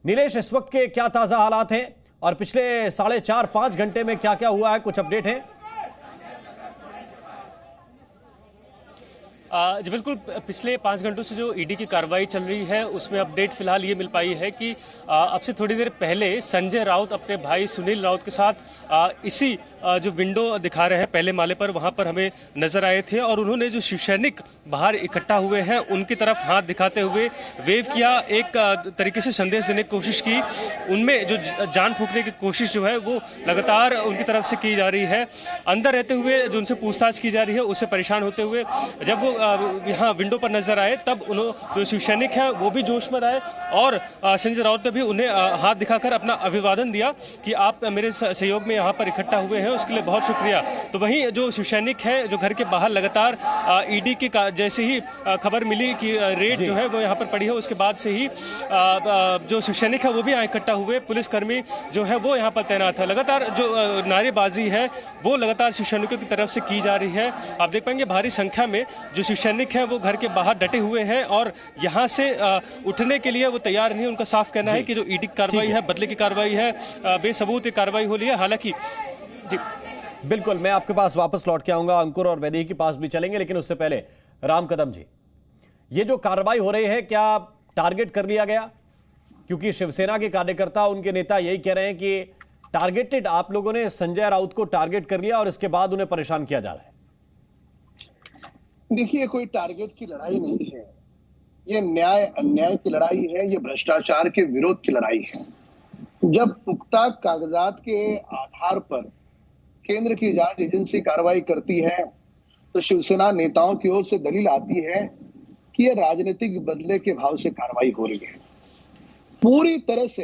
नीलेश, इस वक्त के क्या ताजा हालात हैं और पिछले 4.5-5 घंटे में क्या क्या हुआ है, कुछ अपडेट है? जी बिल्कुल, पिछले 5 घंटों से जो ईडी की कार्रवाई चल रही है उसमें अपडेट फिलहाल ये मिल पाई है कि अब से थोड़ी देर पहले संजय राउत अपने भाई सुनील राउत के साथ इसी जो विंडो दिखा रहे हैं पहले माले पर, वहां पर हमें नजर आए थे और उन्होंने जो शिवसैनिक बाहर इकट्ठा हुए हैं उनकी तरफ हाथ दिखाते हुए वेव किया, एक तरीके से संदेश देने की कोशिश की। उनमें जो जान फूंकने की कोशिश जो है वो लगातार उनकी तरफ से की जा रही है। अंदर रहते हुए जो उनसे पूछताछ की जा रही है उससे परेशान होते हुए जब वो यहाँ विंडो पर नजर आए तब जो शिवसैनिक है वो भी जोश में आए और संजय राउत ने भी उन्हें हाथ दिखाकर अपना अभिवादन दिया कि आप मेरे सहयोग में यहाँ पर इकट्ठा हुए हैं, उसके लिए बहुत शुक्रिया। तो वहीं जो शिवसैनिक है जो घर के बाहर लगातार ईडी की जैसे ही खबर मिली कि रेड जो है वो यहाँ पर पड़ी है, उसके बाद से ही जो शिवसैनिक है वो भी यहाँ इकट्ठा हुए, पुलिसकर्मी जो है वो यहाँ पर तैनात है। लगातार जो नारेबाजी है वो लगातार शिवसैनिकों की तरफ से की जा रही है। आप देख पाएंगे भारी संख्या में जो शिवसैनिक है वो घर के बाहर डटे हुए हैं और यहाँ से उठने के लिए वो तैयार नहीं। उनका साफ कहना है कि जो ईडी की कार्रवाई है, बदले की कार्रवाई है, बेसबूत कार्रवाई हो रही है। हालांकि जी बिल्कुल, मैं आपके पास वापस लौट के आऊंगा, अंकुर और वैदेही के पास भी चलेंगे, लेकिन उससे पहले राम कदम जी, ये जो कार्रवाई हो रही है क्या टारगेट कर लिया गया? क्योंकि शिवसेना के कार्यकर्ता, उनके नेता यही कह रहे हैं कि टारगेटेड आप लोगों ने संजय राउत को टारगेट कर लिया और इसके बाद उन्हें परेशान किया जा रहा है। देखिए, कोई टारगेट की लड़ाई नहीं है, ये न्याय अन्याय की लड़ाई है, ये भ्रष्टाचार के विरोध की लड़ाई है। जब पुख्ता कागजात के आधार पर केंद्र की जांच एजेंसी कार्रवाई करती है तो शिवसेना नेताओं की ओर से दलील आती है कि यह राजनीतिक बदले के भाव से कार्रवाई हो रही है। पूरी तरह से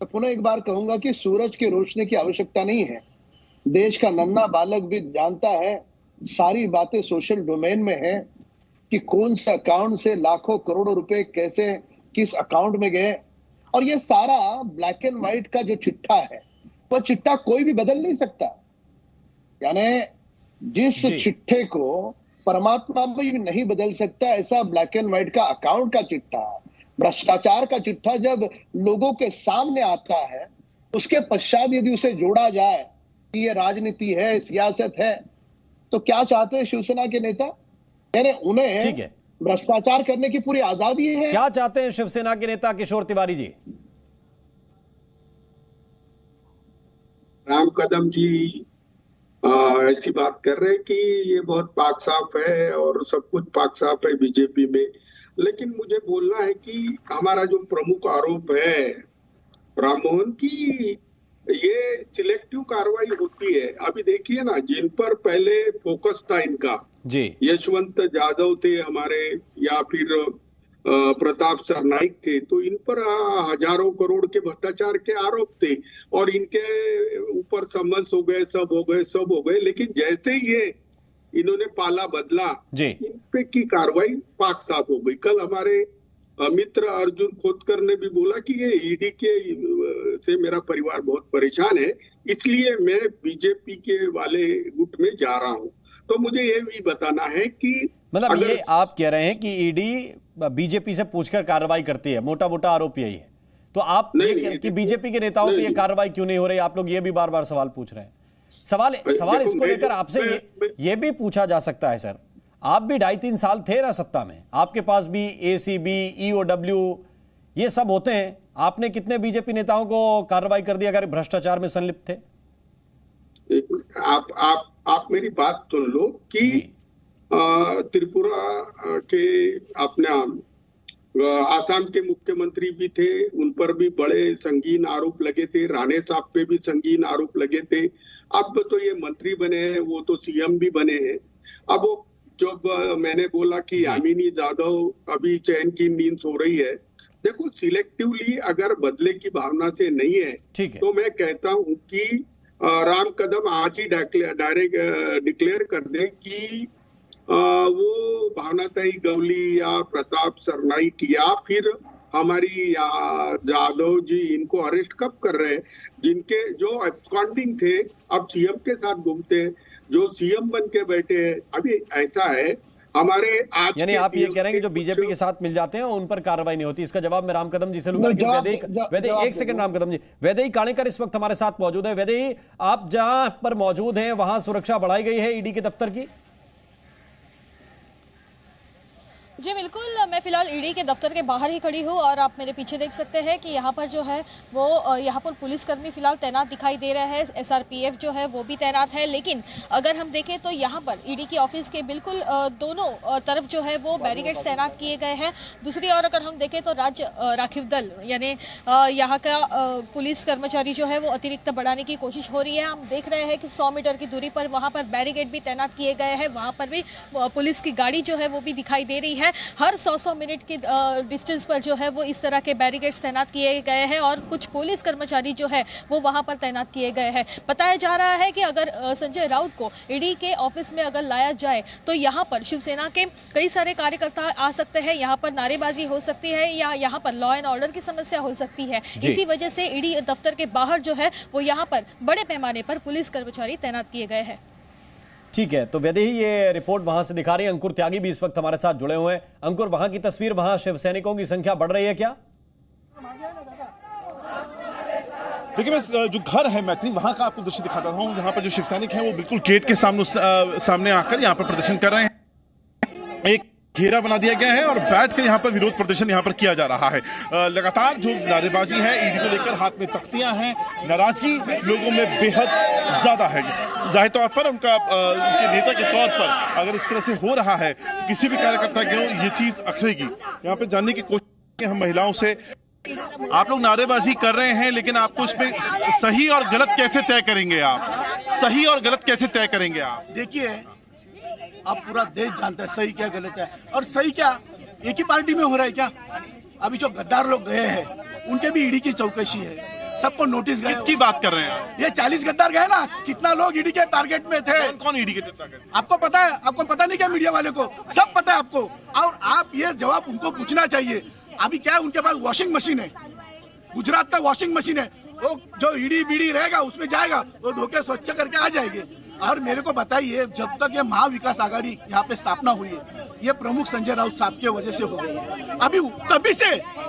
मैं पुनः एक बार कहूंगा कि सूरज की रोशनी की आवश्यकता नहीं है। देश का नन्हा बालक भी जानता है, सारी बातें सोशल डोमेन में है कि कौन से अकाउंट से लाखों करोड़ों रुपए कैसे किस अकाउंट में गए, और ये सारा ब्लैक एंड व्हाइट का जो चिट्ठा है वह चिट्ठा कोई भी बदल नहीं सकता। यानी जिस चिट्ठे को परमात्मा भी नहीं बदल सकता, ऐसा ब्लैक एंड व्हाइट का अकाउंट का चिट्ठा, भ्रष्टाचार का चिट्ठा जब लोगों के सामने आता है, उसके पश्चात यदि उसे जोड़ा जाए कि ये राजनीति है, सियासत है, तो क्या चाहते हैं शिवसेना के नेता? यानी उन्हें भ्रष्टाचार करने की पूरी आजादी है। क्या चाहते हैं शिवसेना के नेता किशोर तिवारी जी? राम कदम जी ऐसी बात कर रहे हैं कि ये बहुत पाक साफ है और सब कुछ पाक साफ है बीजेपी में, लेकिन मुझे बोलना है कि हमारा जो प्रमुख आरोप है राममोहन की, ये सिलेक्टिव कार्रवाई होती है। अभी देखिए ना, जिन पर पहले फोकस था इनका जी, यशवंत यादव थे हमारे, या फिर प्रताप सरनाइक थे, तो इन पर हजारों करोड़ के भ्रष्टाचार के आरोप थे और इनके ऊपर समन्स हो गए, सब हो गए। लेकिन जैसे ही ये इन्होंने पाला बदला, इन पे की कार्रवाई पाक साफ हो गई। कल हमारे मित्र अर्जुन खोतकर ने भी बोला कि ये ईडी के से मेरा परिवार बहुत परेशान है, इसलिए मैं बीजेपी के वाले गुट में जा रहा हूं। तो मुझे ये भी बताना है कि मतलब ये आप कह रहे हैं कि ईडी बीजेपी से पूछकर कार्रवाई करती है, मोटा मोटा आरोप यही है। तो आप ये कि बीजेपी के नेताओं पे ये कार्रवाई क्यों नहीं हो रही, आप लोग ये भी बार बार सवाल पूछ रहे हैं। सवाल इसको लेकर आपसे ये भी पूछा जा सकता है सर, आप भी 2.5-3 साल थे ना सत्ता में, आपके पास भी एसीबी, ईओडब्ल्यू ये सब होते हैं, आपने कितने बीजेपी नेताओं को कार्रवाई कर दी अगर भ्रष्टाचार में संलिप्त थे? आप मेरी बात सुन लो कि त्रिपुरा के अपना आसाम के मुख्यमंत्री भी थे, उन पर भी बड़े संगीन आरोप लगे थे, राणे साहब पे भी संगीन आरोप लगे थे। अब तो ये मंत्री बने हैं, वो तो सीएम भी बने हैं। अब जब मैंने बोला कि यामिनी यादव अभी चैन की नींद सो रही है, देखो सिलेक्टिवली अगर बदले की भावना से नहीं है तो मैं कहता हूं कि राम कदम आज ही डायरेक्ट डिक्लेयर कर दे कि वो भावनाताई गवली या प्रताप सरनाइक या फिर हमारी यादव जी, इनको अरेस्ट कब कर रहे हैं? जिनके जो एब्सकॉन्डिंग थे अब सीएम के साथ घूमते हैं, जो सीएम बन के बैठे हैं। अभी ऐसा है हमारे आज यानी के आप ये CM कह रहे हैं कि जो के बीजेपी के साथ मिल जाते हैं उन पर कार्रवाई नहीं होती। इसका जवाब मैं राम कदम जी से लूंगा। वैदे एक सेकंड राम कदम जी, वैदेही काणेकर इस वक्त हमारे साथ मौजूद है। वैदेही, आप जहां पर मौजूद हैं वहां सुरक्षा बढ़ाई गई है ईडी के दफ्तर की? जी बिल्कुल, मैं फिलहाल ईडी के दफ्तर के बाहर ही खड़ी हूँ और आप मेरे पीछे देख सकते हैं कि यहाँ पर जो है वो यहाँ पर पुलिसकर्मी फिलहाल तैनात दिखाई दे रहे हैं। एसआरपीएफ जो है वो भी तैनात है। लेकिन अगर हम देखें तो यहाँ पर ईडी की ऑफिस के बिल्कुल दोनों तरफ जो है वो बैरिकेड्स तैनात किए गए हैं। दूसरी ओर अगर हम देखें तो राज्य राखिव दल यानी यहाँ का पुलिस कर्मचारी जो है वो अतिरिक्त बढ़ाने की कोशिश हो रही है। हम देख रहे हैं कि 100 मीटर की दूरी पर वहाँ पर बैरिकेड भी तैनात किए गए हैं। वहाँ पर भी पुलिस की गाड़ी जो है वो भी दिखाई दे रही है। हर 100 मिनट के डिस्टेंस पर जो है वो इस तरह के बैरिकेड्स तैनात किए गए हैं और कुछ पुलिस कर्मचारी जो है वो वहां पर तैनात किए गए हैं। बताया जा रहा है कि अगर संजय राउत को ईडी के ऑफिस में अगर लाया जाए तो यहां पर शिवसेना के कई सारे कार्यकर्ता आ सकते हैं, यहां पर नारेबाजी हो सकती है या यहां पर लॉ एंड ऑर्डर की समस्या हो सकती है। इसी वजह से ईडी दफ्तर के बाहर जो है वो यहाँ पर बड़े पैमाने पर पुलिस कर्मचारी तैनात किए गए हैं। ठीक है, तो वैदेही ये रिपोर्ट वहां से दिखा रही है। अंकुर त्यागी भी इस वक्त हमारे साथ जुड़े हुए हैं। अंकुर, वहां की तस्वीर, वहां शिव सैनिकों की संख्या बढ़ रही है क्या? देखिए, मैं जो घर है मैथिली वहां का आपको दृश्य दिखाता हूँ। यहाँ पर जो शिव सैनिक हैं वो बिल्कुल गेट के सामने आकर यहाँ पर प्रदर्शन कर रहे हैं। एक घेरा बना दिया गया है और बैठकर यहाँ पर विरोध प्रदर्शन यहाँ पर किया जा रहा है। लगातार जो नारेबाजी है ईडी को लेकर, हाथ में तख्तियां हैं, नाराजगी लोगों में बेहद ज्यादा है। जाहिर तौर पर उनके नेता के तौर पर अगर इस तरह से हो रहा है तो किसी भी कार्यकर्ता के ये चीज अखरेगी। यहाँ पे जानने की कोशिश हम महिलाओं से, आप लोग नारेबाजी कर रहे हैं लेकिन आपको इसमें सही और गलत कैसे तय करेंगे? आप सही और गलत कैसे तय करेंगे? आप देखिए, अब पूरा देश जानता है सही क्या गलत है। और सही क्या एक ही पार्टी में हो रहा है क्या? अभी जो गद्दार लोग गए हैं उनके भी ईडी की चौकसी है, सबको नोटिस गए। किसकी बात कर रहे हैं? ये 40 गद्दार गए ना, कितना लोग ईडी के टारगेट में थे। कौन ईडी के टारगेट? आपको पता है? आपको पता नहीं क्या? मीडिया वाले को सब पता है आपको। और आप ये जवाब उनको पूछना चाहिए। अभी क्या है, उनके पास वॉशिंग मशीन है, गुजरात का वॉशिंग मशीन है। वो जो ईडी बीडी रहेगा उसमें जाएगा, वो धोखे स्वच्छ करके आ जाएंगे। और मेरे को बताइए, जब तक ये महाविकास आघाड़ी यहाँ पे स्थापना हुई है, ये प्रमुख संजय राउत साहब के वजह से हो गई है। अभी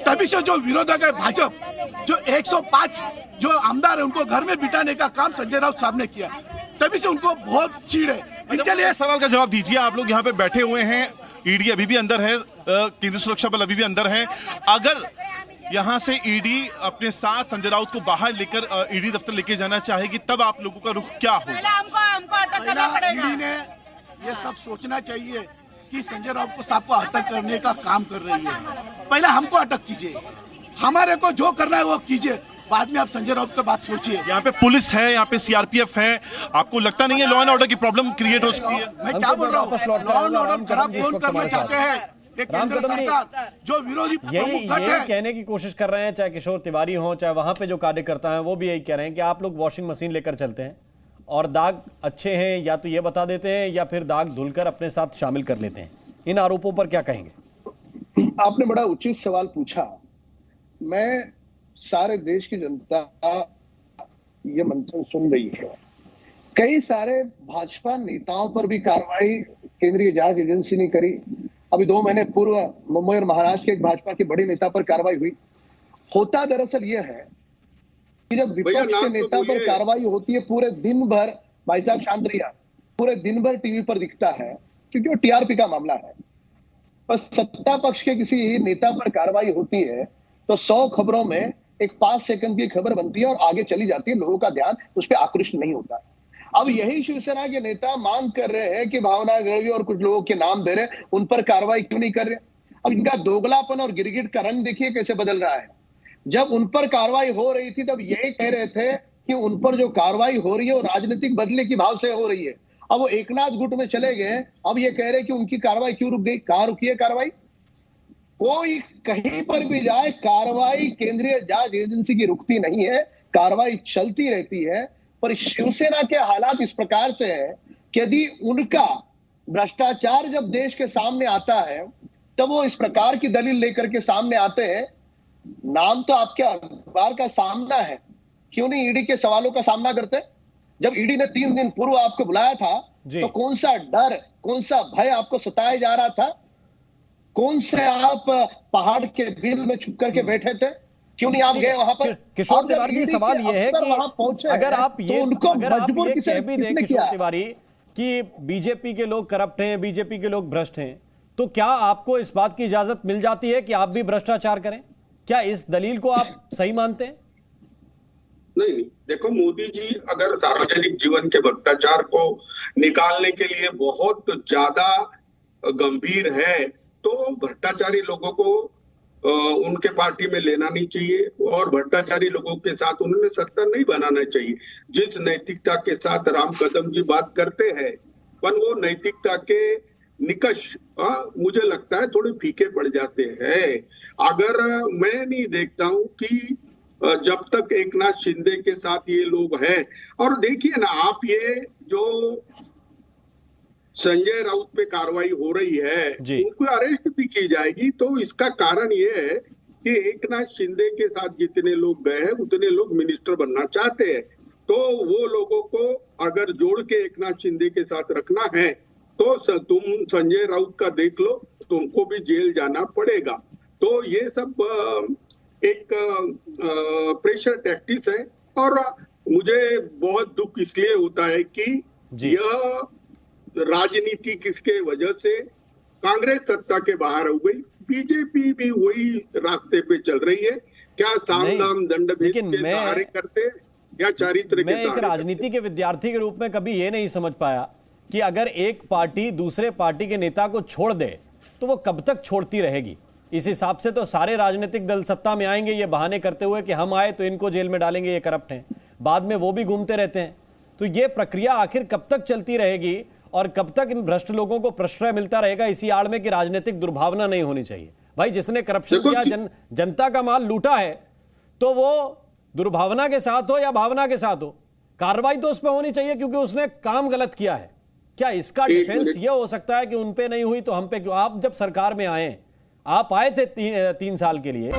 तभी से जो विरोधक है भाजपा, जो 105 जो आमदार है उनको घर में बिठाने का काम संजय राउत साहब ने किया। तभी से उनको बहुत चीड़ है। इनके लिए सवाल का जवाब दीजिए। आप लोग यहाँ पे बैठे हुए हैं, ईडी अभी भी अंदर है, केंद्रीय सुरक्षा बल अभी भी अंदर है। अगर यहाँ से ईडी अपने साथ संजय राउत को बाहर लेकर ईडी दफ्तर लेके जाना चाहेगी तब आप लोगों का रुख क्या होगा? हमको अटक करना पड़ेगा। ईडी ने ये सब सोचना चाहिए कि संजय राउत को साहब को अटक करने का काम कर रही है। पहले हमको अटक कीजिए, हमारे को जो करना है वो कीजिए, बाद में आप संजय राउत की बात सोचिए। यहाँ पे पुलिस है, यहाँ पे सीआरपीएफ है, आपको लगता नहीं है लॉ एंड ऑर्डर की प्रॉब्लम क्रिएट हो सकती है? मैं क्या बोल रहा हूँ, लॉ एंड ऑर्डर खराब कौन करना चाहते हैं? केंद्र सरकार जो विरोधी यही कहने की कोशिश कर रहे हैं, चाहे किशोर तिवारी हो, चाहे वहां पे जो कार्यकर्ता हैं, वो भी यही कह रहे हैं कि आप लोग वॉशिंग मशीन लेकर चलते हैं और दाग अच्छे हैं या तो ये बता देते हैं या फिर दाग धुलकर अपने साथ शामिल कर लेते हैं। इन आरोपों पर क्या कहेंगे? आपने बड़ा उचित सवाल पूछा। मैं सारे देश की जनता ये मंथन सुन रही है। कई सारे भाजपा नेताओं पर भी कार्रवाई केंद्रीय जांच एजेंसी ने करी। अभी 2 महीने पूर्व मुंबई और महाराष्ट्र के एक भाजपा के बड़े नेता पर कार्रवाई हुई। होता दरअसल यह है कि जब विपक्ष के नेता पर कार्रवाई होती है, पूरे दिन भर, भाई साहब शांत रहिए, पूरे दिन भर टीवी पर दिखता है क्योंकि वो टीआरपी का मामला है। पर सत्ता पक्ष के किसी नेता पर कार्रवाई होती है तो 100 खबरों में एक 5 सेकंड की खबर बनती है और आगे चली जाती है, लोगों का ध्यान उस पर आकृष्ट नहीं होता। अब यही शिवसेना के नेता मांग कर रहे हैं कि भावना गढ़वी और कुछ लोगों के नाम दे रहे, उन पर कार्रवाई क्यों नहीं कर रहे? अब इनका दोगलापन और गिरगिट का रंग देखिए कैसे बदल रहा है। जब उन पर कार्रवाई हो रही थी तब यही कह रहे थे कि उन पर जो कार्रवाई हो रही है वो राजनीतिक बदले की भाव से हो रही है। अब वो एकनाथ गुट में चले गए, अब ये कह रहे कि उनकी कार्रवाई क्यों रुक गई? कहां रुकी है कार्रवाई? कोई कहीं पर भी जाए, कार्रवाई केंद्रीय जांच एजेंसी की रुकती नहीं है, कार्रवाई चलती रहती है। पर शिवसेना के हालात इस प्रकार से है कि यदि उनका भ्रष्टाचार जब देश के सामने आता है तब वो इस प्रकार की दलील लेकर के सामने आते हैं। नाम तो आपके अखबार का सामना है, क्यों नहीं ईडी के सवालों का सामना करते? जब ईडी ने 3 दिन पूर्व आपको बुलाया था जी। तो कौन सा डर, कौन सा भय आपको सताया जा रहा था? कौन से आप पहाड़ के बिल में छुप करके बैठे थे? क्यों नहीं आप गए वहां पर? किशोर तिवारी जी, सवाल ये है कि वहां पहुंचे अगर आप ये तो उनको अगर आप मजबूर ये किसने कह भी दें किसने किशोर किया? तिवारी कि बीजेपी के लोग करप्ट हैं, बीजेपी के लोग भ्रष्ट हैं, तो क्या आपको इस बात की इजाजत मिल जाती है कि आप भी भ्रष्टाचार करें? क्या इस दलील को आप सही मानते हैं? नहीं, देखो मोदी जी अगर सार्वजनिक जीवन के भ्रष्टाचार को निकालने के लिए बहुत ज्यादा गंभीर है तो भ्रष्टाचारी लोगों को उनके पार्टी में लेना नहीं चाहिए और भ्रष्टाचारी लोगों के साथ उन्होंने सरकार नहीं बनाना चाहिए। जिस नैतिकता के साथ राम कदम जी बात करते हैं पर वो नैतिकता के निकष मुझे लगता है थोड़े फीके पड़ जाते हैं। अगर मैं नहीं देखता हूं कि जब तक एकनाथ शिंदे के साथ ये लोग हैं, और देखिए ना आप, ये जो संजय राउत पे कार्रवाई हो रही है उनको अरेस्ट भी की जाएगी, तो इसका कारण ये है कि एकनाथ शिंदे के साथ जितने लोग गए हैं उतने लोग मिनिस्टर बनना चाहते हैं, तो वो लोगों को अगर जोड़ के एकनाथ शिंदे के साथ रखना है तो तुम संजय राउत का देख लो, तुमको भी जेल जाना पड़ेगा। तो ये सब एक प्रेशर टैक्टिस है और मुझे बहुत दुख इसलिए होता है कि यह राजनीति किसके वजह से कांग्रेस सत्ता के बाहर हो गई, बीजेपी भी वही रास्ते पे चल रही है। क्या साम दाम दंड भेद के सहारे करते या चारित्र के? मैं एक राजनीति के विद्यार्थी के रूप में कभी ये नहीं समझ पाया कि अगर एक पार्टी दूसरे पार्टी के नेता को छोड़ दे तो वो कब तक छोड़ती रहेगी। इस हिसाब से तो सारे राजनीतिक दल सत्ता में आएंगे ये बहाने करते हुए कि हम आए तो इनको जेल में डालेंगे, ये करप्ट हैं, बाद में वो भी घूमते रहते हैं। तो ये प्रक्रिया आखिर कब तक चलती रहेगी और कब तक इन भ्रष्ट लोगों को प्रश्रय मिलता रहेगा, इसी आड़ में कि राजनीतिक दुर्भावना नहीं होनी चाहिए। भाई जिसने करप्शन किया, जनता का माल लूटा है, तो वो दुर्भावना के साथ हो या भावना के साथ हो, कार्रवाई तो उस पर होनी चाहिए क्योंकि उसने काम गलत किया है। क्या इसका डिफेंस ये हो सकता है कि उन पे नहीं हुई तो हम पे क्यों? आप जब सरकार में आए, आप आए थे 3 साल के लिए,